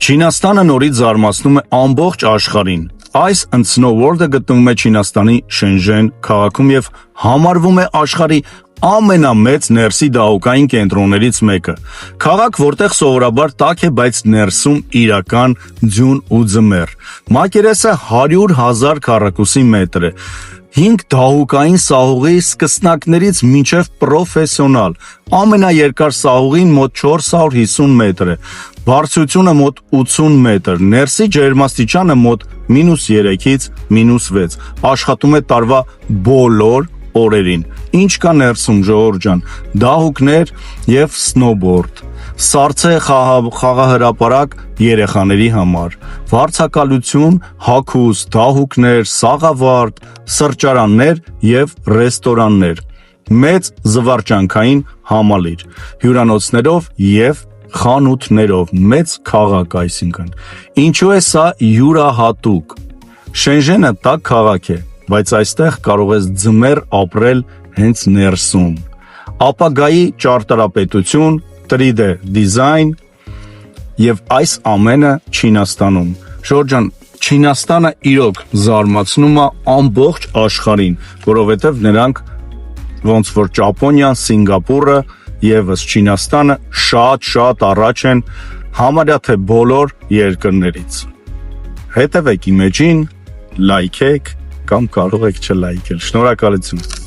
Չինաստանը նորից զարմացնում է ամբողջ աշխարհին։ Այս Snow World-ը գտնվում է Չինաստանի Շենժեն քաղաքում եւ համարվում է աշխարհի ամենամեծ ներսի դահուկային կենտրոններից մեկը։ Քաղաք, որտեղ սովորաբար տաք է, բայց ներսում իրական ձյուն ու ձմեռ։ Մակերեսը 100,000 քառակուսի մետր է։ 5 դահուկային սահուղի սկսնակներից մինչև պրոֆեսիոնալ։ Ամենաերկար սահուղին մոտ 450 մետր է։ Բարձրությունը մոտ 80 մետր։ Ներսի ջերմաստիճանը մոտ -3-ից -6։ Աշխատում է տարվա բոլոր օրերին։ Ինչ կա ներսում, ժողովուրդ ջան, դահուկներ եւ սնոուբորդ, սառցե խաղահրապարակ երեխաների համար, վարձակալություն, հագուստ, դահուկներ, սաղավարտ, սրճարաններ եւ ռեստորաններ, մեծ զվարճանքային համալիր, հյուրանոցներով եւ խանութներով, մեծ քաղաք այսինքն։ Ինչու է սա յուրահատուկ։ Շենժենը տաք քաղաք է, բայց այստեղ կարող ես ձմեռ ապրել հենց ներսում։ Ապագայի ճարտարապետություն, 3D դիզայն եւ այս ամենը Չինաստանում։ Ժորժ ջան, Չինաստանը իրոք զարմացնում է ամբողջ աշխարհին, որովհետեւ նրանք ոնց որ Ճապոնիան, Սինգապուրը եւս Չինաստանը շատ առաջ են համարյա թե բոլոր երկրներից։ Հետևեք իմեջին, լայքեք կամ կարող եք չլայքել։ Շնորհակալություն։